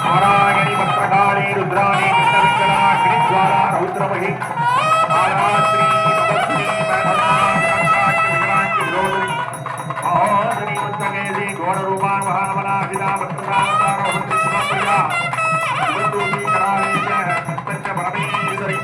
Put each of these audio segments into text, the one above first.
நாராயணி மற்றகாலே ருத்ராணி கிருஷ்ணவிங்கலா கிரித்வாரா ரௌத்ரமகி ஆராத்ரி தபஸ்ரீ மகாத்ரி விரோதரி ஆதரி மத்தகேதி கோரரூபான் மகாநமனாசிதா மத்ராவதாரோஹத்ரி சுமப்ரியா சுபந்தூதி கராலேஜ சத்தஞ்ச பரமேஸ்வரி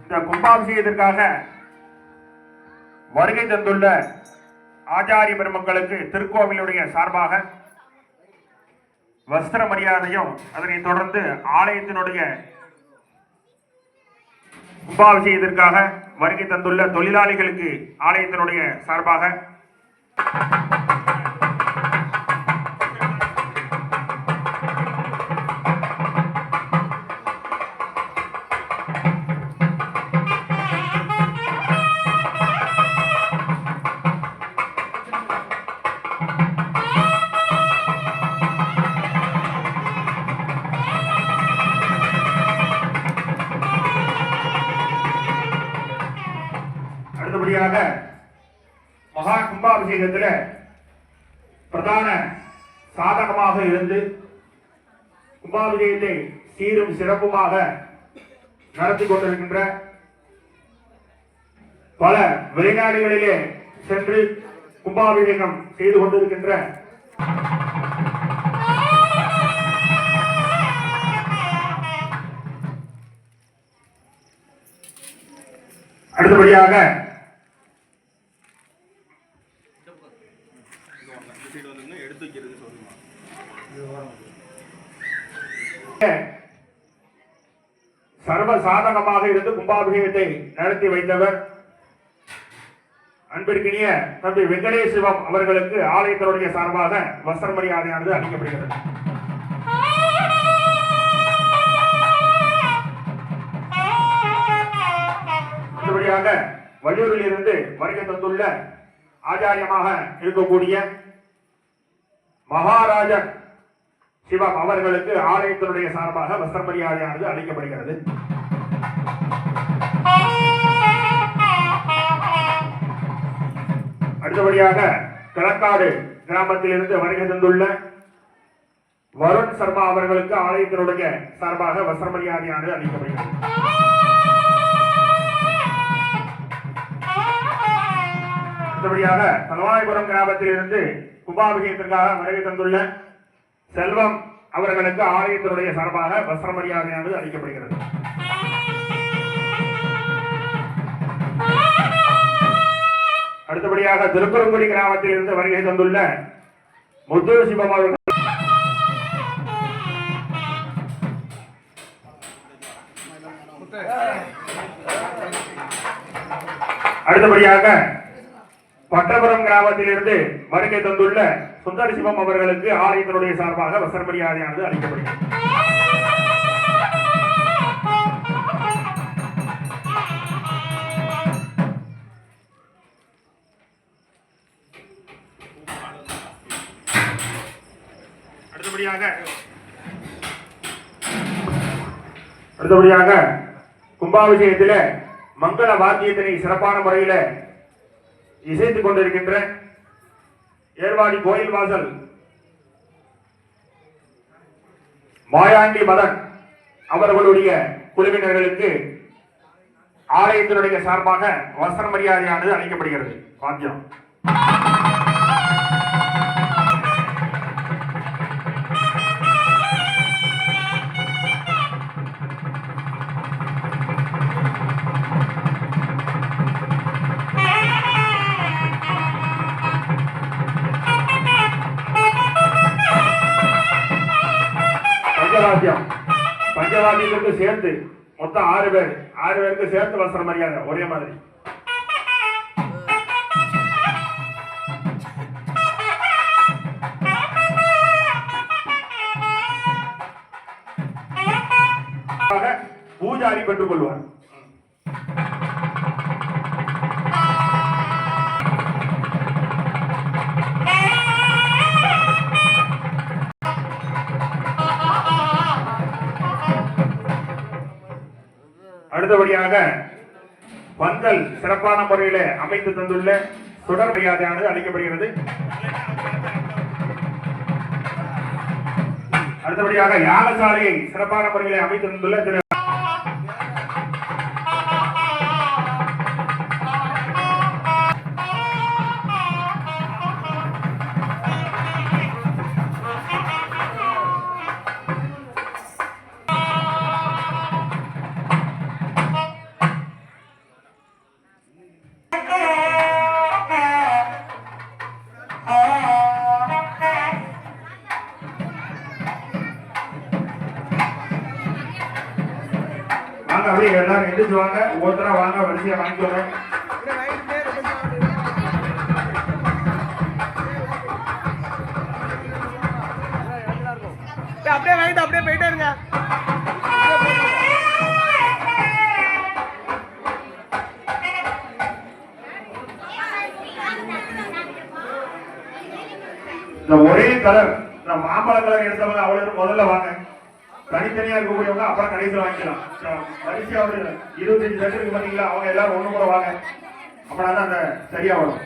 இந்த கும்பாபிஷேகத்திற்காக வருகை தந்துள்ள ஆச்சாரிய பெருமக்களுக்கு திருக்கோவிலுடைய சார்பாக வஸ்திர மரியாதையும் அதனைத் தொடர்ந்து ஆலயத்தினுடைய கும்பாபிஷேகத்திற்காக வருகை தந்துள்ள தொழிலாளிகளுக்கு ஆலயத்தினுடைய சார்பாக மகா கும்பாபிஷேகத்தில் பிரதான சாதகமாக இருந்து கும்பாபிஷேகத்தை சீரும் சிறப்புமாக நடத்தி கொண்டிருக்கின்ற பல வெளிநாடுகளிலே சென்று கும்பாபிஷேகம் செய்து கொண்டிருக்கின்ற அடுத்தபடியாக சர்வ சாதகமாக இருந்து கும்பாபிஷேகத்தை நடத்தி வைத்தவர் அன்பிற்கினிய தம்பி வெங்கடேஷ் சிவம் அவர்களுக்கு ஆலயத்தினுடைய சார்பாக வஸ்திர மரியாதையானது அளிக்கப்படுகிறது. அடுத்தபடியாக வள்ளியூரில் இருந்து வருகை தந்துள்ள ஆச்சாரியமாக இருக்கக்கூடிய மகாராஜன் சிவம் அவர்களுக்கு ஆலயத்தினுடைய சார்பாக வஸ்திர மரியாதையானது அளிக்கப்படுகிறது. அடுத்தபடியாக கிழக்காடு கிராமத்தில் இருந்து வருகை தந்துள்ள வருண் சர்மா அவர்களுக்கு ஆலயத்தினுடைய சார்பாக வஸ்திர மரியாதையானது அளிக்கப்படுகிறது. அடுத்தபடியாக தலவாய்புரம் கிராமத்தில் இருந்து கும்பாபிஷேகத்திற்காக வருகை தந்துள்ள செல்வம் அவர்களுக்கு ஆலயத்தினுடைய சார்பாக வஸ்திர மரியாதையானது அளிக்கப்படுகிறது. அடுத்தபடியாக திருப்பரங்குடி கிராமத்தில் இருந்து வருகை தந்துள்ள முத்து சிவம் அவர்கள் அடுத்தபடியாக பட்டபுரம் கிராமத்திலிருந்து வருகை தந்துள்ள சுந்தர சிவம் அவர்களுக்கு ஆலயத்தினுடைய சார்பாக வசர மரியாதையானது அளிக்கப்படுகிறது. அடுத்தபடியாக கும்பாபிஷேகத்தில் மங்கள வாத்தியத்தினை சிறப்பான முறையில் இசைத்துக் கொண்டிருக்கின்ற ஏர்வாடி கோயில் வாசல் மாயாண்டி மதன் அவர்களுடைய குழுவினர்களுக்கு ஆலயத்தினுடைய சார்பாக வசர மரியாதையானது அளிக்கப்படுகிறது. வாத்தியம் பஞ்சவாத்தியத்திற்கு சேர்த்து மொத்தம் 6 பேருக்கு சேர்த்து வசர மரியாதை ஒரே மாதிரி. பூஜாரி பெற்றுக் கொள்வார். அடுத்தபடியாக பந்தல் சிறப்பான முறையில் அமைத்து தந்துள்ள தொடர் மரியாதையானது அளிக்கப்படுகிறது. அடுத்தபடியாக யாகசாலையை சிறப்பான முறையில் அமைத்து தந்துள்ள திரு அப்படியே எல்லாரும் எந்திரிச்சு வாங்க. ஒவ்வொருத்தரா வாங்க, வரிசையா வாங்கிக்கோங்க. அப்படியே வாங்கிட்டு அப்படியே போயிட்டே இருங்க. இந்த ஒரே கலர் இந்த மாம்பழ கலர் எடுத்தவங்க அவ்வளவு முதல்ல வாங்க. தனித்தனியா இருக்கக்கூடியவங்க அப்புறம் கடைசியில் வாங்கிக்கலாம். வரிசையா ஒரு 25 செட் இருக்கு பாத்தீங்களா, அவங்க எல்லாரும் ஒண்ணு கூட வாங்க. அப்படின்னா தான் அந்த சரியா வரும்.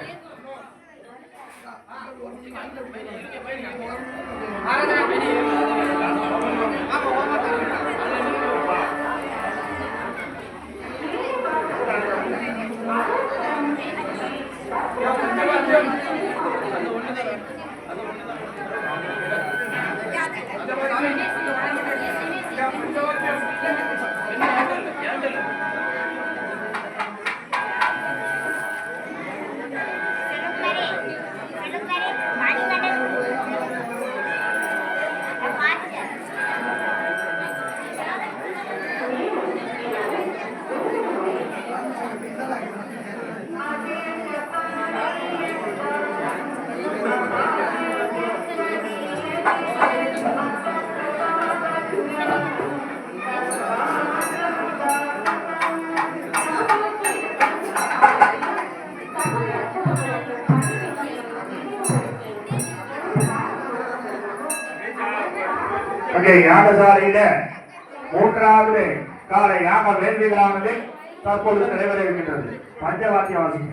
யாகசாலையில 3வது கால யாக வேள்விகளானது தற்பொழுது நடைபெற இருக்கின்றது. பஞ்சவாத்திய வாசிங்க.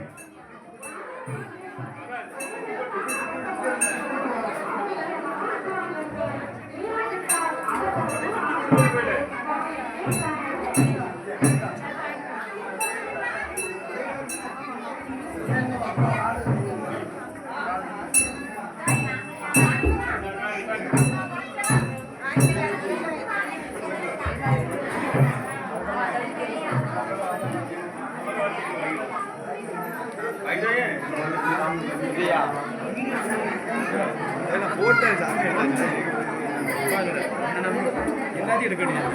போட்டேன் சாமி எல்லாத்தையும் எடுக்கணும்.